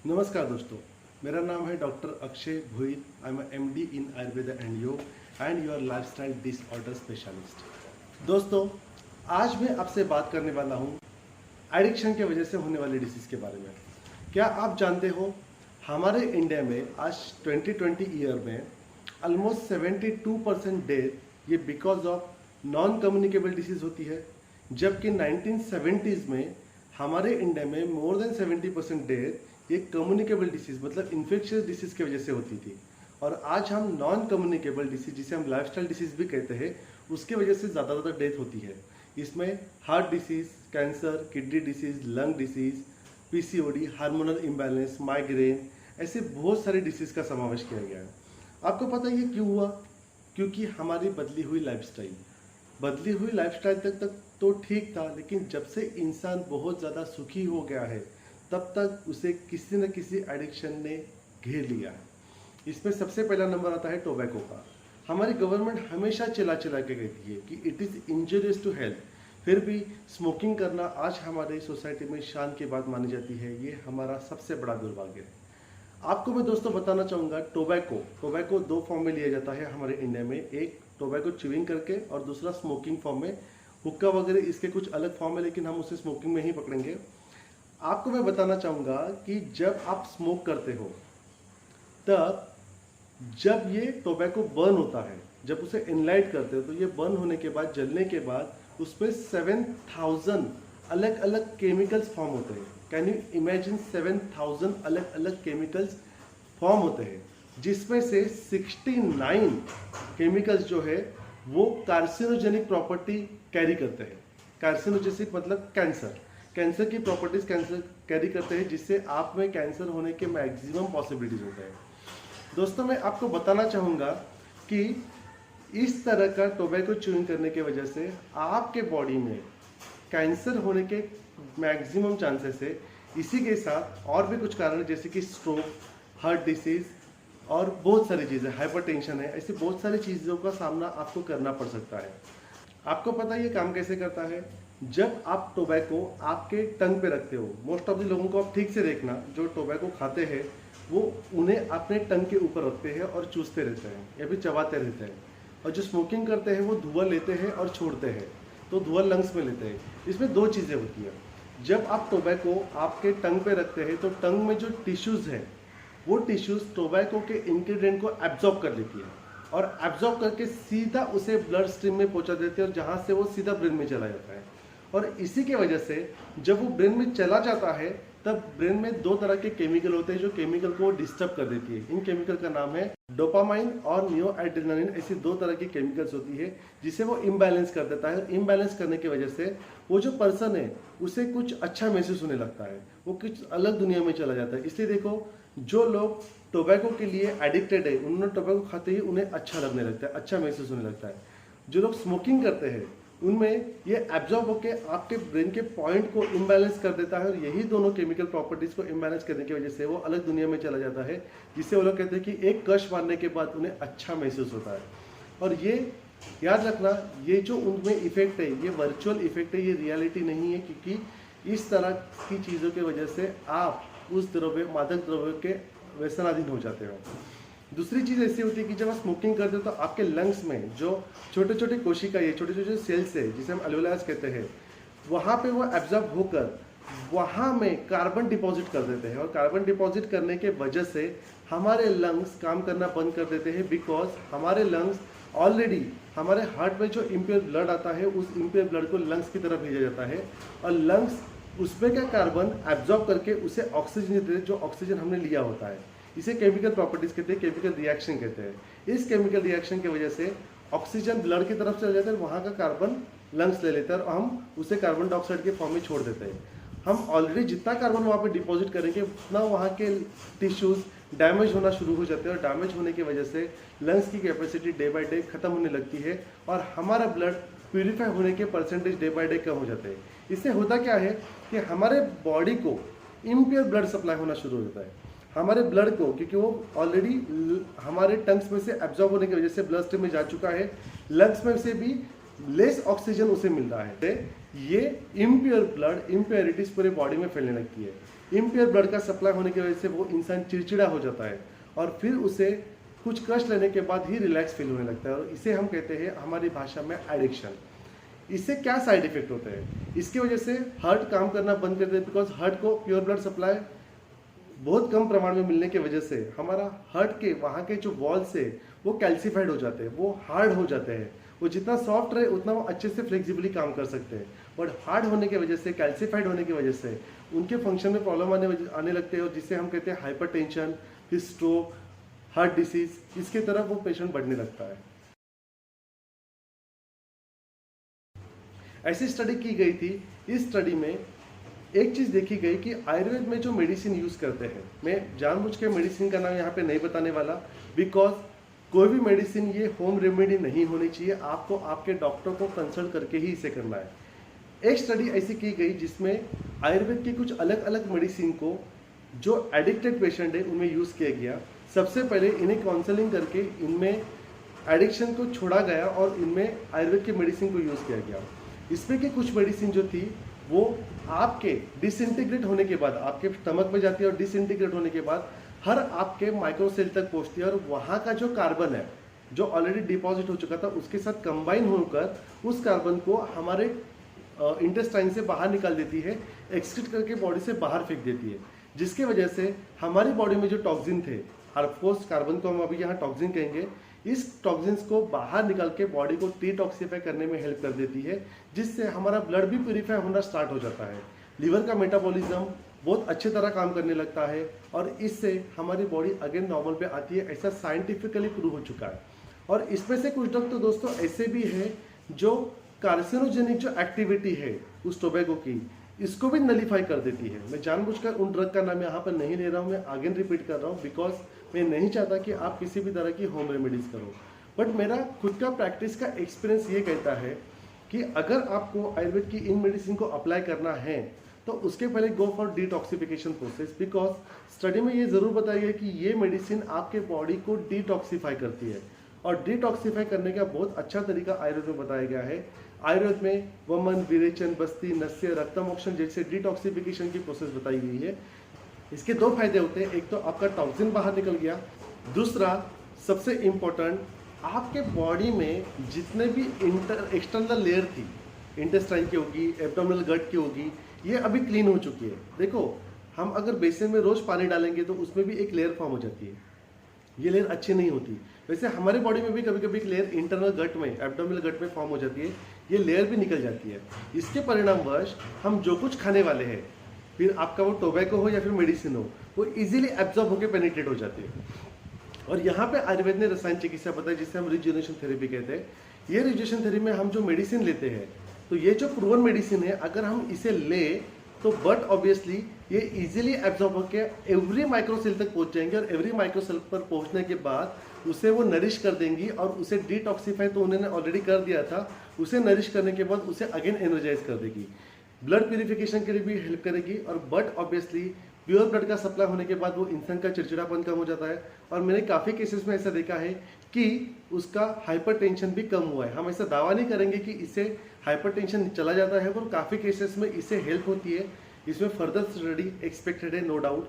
नमस्कार दोस्तों, मेरा नाम है doctor Akshay Bhoir. I am MD in Ayurveda and yoga and your lifestyle disorder specialist. दोस्तों, आज मैं आपसे बात करने वाला हूँ एडिक्शन की वजह से होने वाली डिसीज के बारे में। क्या आप जानते हो, हमारे इंडिया में आज 2020 ईयर में ऑलमोस्ट 72% डेथ ये because of non communicable disease होती है, जबकि 1970s में हमारे इंडिया में मोर देन 70% डेथ ये कम्युनिकेबल डिसीज मतलब इन्फेक्शियस डिसीज की वजह से होती थी। और आज हम नॉन कम्युनिकेबल डिसीज, जिसे हम लाइफस्टाइल डिसीज भी कहते हैं, उसके वजह से ज़्यादा डेथ होती है। इसमें heart disease, cancer, kidney disease, lung disease, PCOD, hormonal imbalance, migraine, ऐसे बहुत सारे डिसीज का समावेश किया गया है। आपको पता है ये क्यों हुआ? क्योंकि हमारी बदली हुई लाइफस्टाइल तक तो ठीक था, लेकिन जब से इंसान बहुत ज़्यादा सुखी हो गया है तब तक उसे किसी न किसी एडिक्शन ने घेर लिया है। इसमें सबसे पहला नंबर आता है टोबैको का। हमारी गवर्नमेंट हमेशा चिल्ला के कहती है कि इट इज़ इंजurious टू हेल्थ, फिर भी स्मोकिंग करना आज हमारे सोसाइटी में शान की बात मानी जाती है। ये हमारा सबसे बड़ा दुर्भाग्य है। आपको मैं दोस्तों बताना चाहूँगा, टोबैको दो फॉर्म में लिया जाता है हमारे इंडिया में। एक टोबैको च्यूइंग करके और दूसरा स्मोकिंग फॉर्म में। हुक्का वगैरह इसके कुछ अलग फॉर्म है, लेकिन हम उसे स्मोकिंग में ही पकड़ेंगे। आपको मैं बताना चाहूँगा कि जब आप स्मोक करते हो तब जब ये टोबैको बर्न होता है, जब उसे इनलाइट करते हो, तो ये बर्न होने के बाद, जलने के बाद उसमें 7000 अलग अलग केमिकल्स फॉर्म होते हैं। Can you imagine? 7000 अलग अलग केमिकल्स फॉर्म होते हैं, जिसमें से 69 केमिकल्स जो है वो कार्सिनोजेनिक प्रॉपर्टी कैरी करते हैं। कार्सिनोजेनिक मतलब कैंसर की प्रॉपर्टीज कैंसर कैरी करते हैं, जिससे आप में कैंसर होने के मैक्सिमम पॉसिबिलिटीज होते हैं। दोस्तों, मैं आपको बताना चाहूँगा कि इस तरह का टोबैको च्यूइंग करने की वजह से आपके बॉडी में कैंसर होने के मैक्सिमम चांसेस है। इसी के साथ और भी कुछ कारण, जैसे कि स्ट्रोक, हार्ट डिसीज और बहुत सारी चीज़ें, हाइपरटेंशन है, ऐसी बहुत सारी चीज़ों का सामना आपको करना पड़ सकता है। आपको पता है ये काम कैसे करता है? जब आप टोबैको आपके टंग पे रखते हो, मोस्ट ऑफ द लोगों को आप ठीक से देखना, जो टोबैको खाते हैं वो उन्हें अपने टंग के ऊपर रखते हैं और चूसते रहते हैं या फिर चबाते रहते हैं। और जो स्मोकिंग करते हैं वो धुआं लेते हैं और छोड़ते हैं, तो धुआं लंग्स में लेते हैं। इसमें दो चीज़ें होती हैं। जब आप टोबैको आपके टंग पे रखते हैं तो टंग में जो टिश्यूज़ है वो टिश्यूज़ टोबैको के इंग्रेडिएंट को एब्जॉर्ब कर लेती है और एब्जॉर्ब करके सीधा उसे ब्लड स्ट्रीम में पहुंचा देते हैं, और जहां से वो सीधा ब्रेन में चला जाता है। और इसी के वजह से जब वो ब्रेन में चला जाता है तब ब्रेन में दो तरह के केमिकल होते हैं जो केमिकल को डिस्टर्ब कर देती है। इन केमिकल का नाम है डोपामाइन और नियोएड्रेनालिन। ऐसी दो तरह की केमिकल्स होती है जिसे वो इम्बैलेंस कर देता है। इम्बैलेंस करने की वजह से वो जो पर्सन है उसे कुछ अच्छा महसूस होने लगता है, वो कुछ अलग दुनिया में चला जाता है। इसलिए देखो, जो लोग टोबैको के लिए एडिक्टेड है, उन्होंने टोबैको खाते ही उन्हें अच्छा लगने लगता है, अच्छा महसूस होने लगता है। जो लोग स्मोकिंग करते हैं उनमें ये एब्जॉर्ब होकर आपके ब्रेन के पॉइंट को इम्बैलेंस कर देता है, और यही दोनों केमिकल प्रॉपर्टीज को इम्बैलेंस करने की वजह से वो अलग दुनिया में चला जाता है, जिससे वो लोग कहते हैं कि एक कश मारने के बाद उन्हें अच्छा महसूस होता है। और ये याद रखना, ये जो उनमें इफेक्ट है ये वर्चुअल इफेक्ट है, ये रियलिटी नहीं है, क्योंकि इस तरह की चीज़ों की वजह से आप उस मादक द्रव्य के व्यसनाधीन हो जाते हो। दूसरी चीज़ ऐसी होती है कि जब आप स्मोकिंग करते हो तो आपके लंग्स में जो छोटे छोटे कोशिका, ये छोटे छोटे सेल्स है जिसे हम अल्वेओलास कहते हैं, वहाँ पे वो एब्जॉर्ब होकर वहाँ में कार्बन डिपॉजिट कर देते हैं, और कार्बन डिपॉजिट करने के वजह से हमारे लंग्स काम करना बंद कर देते हैं। बिकॉज हमारे लंग्स ऑलरेडी, हमारे हार्ट में जो इम्प्योर ब्लड आता है उस इम्प्योर ब्लड को लंग्स की तरफ भेजा जाता है, और लंग्स उसमें का कार्बन एब्जॉर्ब करके उसे ऑक्सीजन देते हैं, जो ऑक्सीजन हमने लिया होता है। इसे केमिकल प्रॉपर्टीज कहते हैं, केमिकल रिएक्शन कहते हैं। इस केमिकल रिएक्शन की वजह से ऑक्सीजन ब्लड की तरफ चला जाता है, वहाँ का कार्बन लंग्स ले लेता है और हम उसे कार्बन डाइऑक्साइड के फॉर्म में छोड़ देते हैं। हम ऑलरेडी जितना कार्बन वहाँ पे डिपॉजिट करेंगे उतना वहाँ के टिश्यूज डैमेज होना शुरू हो जाते हैं, और डैमेज होने की वजह से लंग्स की कैपेसिटी डे बाय डे खत्म होने लगती है, और हमारा ब्लड प्यूरिफाई होने के परसेंटेज डे बाय डे कम हो जाते हैं। इससे होता क्या है कि हमारे बॉडी को इम्प्योर ब्लड सप्लाई होना शुरू हो जाता है। हमारे ब्लड को, क्योंकि वो ऑलरेडी हमारे टंग्स में से एब्जॉर्ब होने की वजह से ब्लड स्ट्रीम में जा चुका है, लंग्स में से भी लेस ऑक्सीजन उसे मिल रहा है, ये इम्प्योर ब्लड, इम्प्योरिटीज पूरे बॉडी में फैलने लगती है। इम्प्योर ब्लड का सप्लाई होने की वजह से वो इंसान चिड़चिड़ा हो जाता है और फिर उसे कुछ कष्ट लेने के बाद ही रिलैक्स फील होने लगता है, और इसे हम कहते हैं हमारी भाषा में एडिक्शन। इससे क्या साइड इफेक्ट होते हैं? इसकी वजह से हार्ट काम करना बंद कर देते, बिकॉज हार्ट को प्योर ब्लड सप्लाई बहुत कम प्रमाण में मिलने की वजह से हमारा हार्ट के वहाँ के जो वॉल्स है वो कैल्सिफाइड हो जाते हैं, वो हार्ड हो जाते हैं। वो जितना सॉफ्ट रहे उतना वो अच्छे से फ्लेक्सिबली काम कर सकते हैं, बट हार्ड होने की वजह से, कैल्सिफाइड होने की वजह से उनके फंक्शन में प्रॉब्लम आने लगते हैं, और जिससे हम कहते हैं हाइपरटेंशन, फिर स्ट्रोक, हार्ट डिसीज, इसके तरफ वो पेशेंट बढ़ने लगता है। ऐसी स्टडी की गई थी। इस स्टडी में एक चीज देखी गई कि आयुर्वेद में जो मेडिसिन यूज करते हैं, मैं जानबूझ के मेडिसिन का नाम यहाँ पे नहीं बताने वाला, बिकॉज कोई भी मेडिसिन ये होम रेमेडी नहीं होनी चाहिए, आपको आपके डॉक्टर को कंसल्ट करके ही इसे करना है। एक स्टडी ऐसी की गई जिसमें आयुर्वेद की कुछ अलग अलग मेडिसिन को जो एडिक्टेड पेशेंट है उनमें यूज किया गया। सबसे पहले इन्हें काउंसलिंग करके इनमें एडिक्शन को छोड़ा गया और इनमें आयुर्वेद की मेडिसिन को यूज किया गया। इसमें की कुछ मेडिसिन जो थी वो आपके डिसइंटीग्रेट होने के बाद आपके स्टमक में जाती है, और डिसइंटीग्रेट होने के बाद हर आपके माइक्रोसेल तक पहुंचती है, और वहाँ का जो कार्बन है जो ऑलरेडी डिपॉजिट हो चुका था उसके साथ कंबाइन होकर उस कार्बन को हमारे इंटेस्टाइन से बाहर निकाल देती है, एक्सक्रीट करके बॉडी से बाहर फेंक देती है, जिसके वजह से हमारी बॉडी में जो टॉक्सिन थे, ऑफकोर्स कार्बन को हम अभी यहाँ टॉक्सिन कहेंगे, इस टॉक्सिन्स को बाहर निकाल के बॉडी को डिटॉक्सिफाई करने में हेल्प कर देती है, जिससे हमारा ब्लड भी प्यूरिफाई होना स्टार्ट हो जाता है। लिवर का मेटाबॉलिज्म बहुत अच्छी तरह काम करने लगता है, और इससे हमारी बॉडी अगेन नॉर्मल पे आती है, ऐसा साइंटिफिकली प्रूव हो चुका है। और इसमें से कुछ ड्रग तो दोस्तों ऐसे भी है जो कार्सिनोजेनिक जो एक्टिविटी है उस टोबैको की, इसको भी नलीफाई कर देती है। मैं जानबूझकर उन ड्रग का नाम यहाँ पर नहीं ले रहा हूँ, मैं अगेन रिपीट कर रहा हूँ, बिकॉज मैं नहीं चाहता कि आप किसी भी तरह की होम रेमेडीज करो। बट मेरा खुद का प्रैक्टिस का एक्सपीरियंस ये कहता है कि अगर आपको आयुर्वेद की इन मेडिसिन को अप्लाई करना है तो उसके पहले go for detoxification process, because study में ये जरूर बताया गया कि ये मेडिसिन आपके बॉडी को डिटॉक्सिफाई करती है, और डिटॉक्सिफाई करने का बहुत अच्छा तरीका आयुर्वेद में बताया गया है। आयुर्वेद में वमन, विरेचन, बस्ती, नस्य, रक्तमोक्षण जैसे डिटॉक्सिफिकेशन की प्रोसेस बताई गई है। इसके दो फायदे होते हैं, एक तो आपका टॉक्सिन बाहर निकल गया, दूसरा सबसे इम्पोर्टेंट, आपके बॉडी में जितने भी एक्सटर्नल लेयर थी, इंटेस्टाइन की होगी, एब्डोमिनल गट की होगी, ये अभी क्लीन हो चुकी है। देखो, हम अगर बेसिन में रोज पानी डालेंगे तो उसमें भी एक लेयर फॉर्म हो जाती है, ये लेयर अच्छी नहीं होती। वैसे हमारे बॉडी में भी कभी कभी एक लेयर इंटरनल गट में, एब्डोमिनल गट में फॉर्म हो जाती है, ये लेयर भी निकल जाती है। इसके परिणामवश हम जो कुछ खाने वाले हैं, फिर आपका वो टोबैको हो या फिर मेडिसिन हो, वो इजीली एब्जॉर्ब होकर पेनिट्रेट हो जाती है। और यहाँ पे आयुर्वेद ने रसायन चिकित्सा बताई, जिसे हम रिजुनेशन थेरेपी कहते हैं। ये रिजुनेशन थेरेपी में हम जो मेडिसिन लेते हैं, तो ये जो प्रूवन मेडिसिन है, अगर हम इसे ले तो बट ऑब्वियसली ये इजीली एब्जॉर्ब होकर एवरी माइक्रोसेल तक पहुंच जाएंगे, और एवरी माइक्रोसेल पर पहुंचने के बाद उसे वो नरिश कर देंगी, और उसे डिटॉक्सिफाई तो उन्होंने ऑलरेडी कर दिया था, उसे नरिश करने के बाद उसे अगेन एनर्जाइज कर देगी, ब्लड प्यूरिफिकेशन के लिए भी हेल्प करेगी। और बट ऑब्वियसली प्योर ब्लड का सप्लाई होने के बाद वो इंसान का चिड़चिड़ापन कम हो जाता है, और मैंने काफ़ी केसेस में ऐसा देखा है कि उसका हाइपरटेंशन भी कम हुआ है। हम ऐसा दावा नहीं करेंगे कि इससे हाइपरटेंशन चला जाता है, पर काफ़ी केसेस में इससे हेल्प होती है। इसमें फर्दर स्टडी एक्सपेक्टेड है, नो डाउट।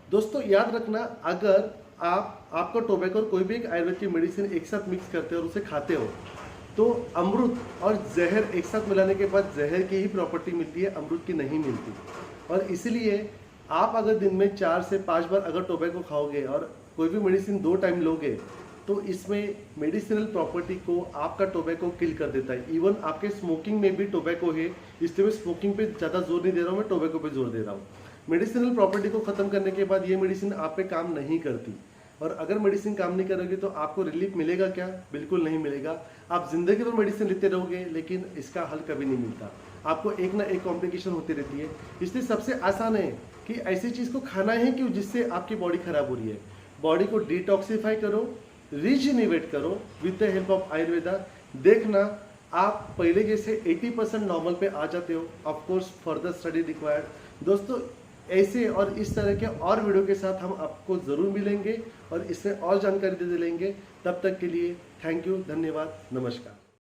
दोस्तों याद रखना, अगर आपका टोबैको और कोई भी एक आयुर्वेद की मेडिसिन एक साथ मिक्स करते हो और उसे खाते हो, तो अमृत और जहर एक साथ मिलाने के बाद जहर की ही प्रॉपर्टी मिलती है, अमृत की नहीं मिलती। और इसलिए आप अगर दिन में 4 से 5 बार अगर टोबैको खाओगे और कोई भी मेडिसिन 2 टाइम लोगे, तो इसमें मेडिसिनल प्रॉपर्टी को आपका टोबैको किल कर देता है। इवन आपके स्मोकिंग में भी टोबैको है, इसलिए मैं स्मोकिंग पे ज़्यादा जोर नहीं दे रहा हूँ, मैं टोबैको पे जोर दे रहा हूँ। मेडिसिनल प्रॉपर्टी को ख़त्म करने के बाद ये मेडिसिन आप पे काम नहीं करती, और अगर मेडिसिन काम नहीं करोगे तो आपको रिलीफ मिलेगा क्या? बिल्कुल नहीं मिलेगा। आप जिंदगी भर मेडिसिन लेते रहोगे, लेकिन इसका हल कभी नहीं मिलता, आपको एक ना एक कॉम्प्लिकेशन होती रहती है। इसलिए सबसे आसान है कि ऐसी चीज़ को खाना है कि जिससे आपकी बॉडी खराब हो रही है, बॉडी को डिटॉक्सिफाई करो, रिजिनिवेट करो with the help of Ayurveda. देखना आप पहले जैसे 80% नॉर्मल पे आ जाते हो। Of course further study required. दोस्तों ऐसे और इस तरह के और वीडियो के साथ हम आपको ज़रूर मिलेंगे और इसमें और जानकारी दे लेंगे। तब तक के लिए थैंक यू, धन्यवाद, नमस्कार।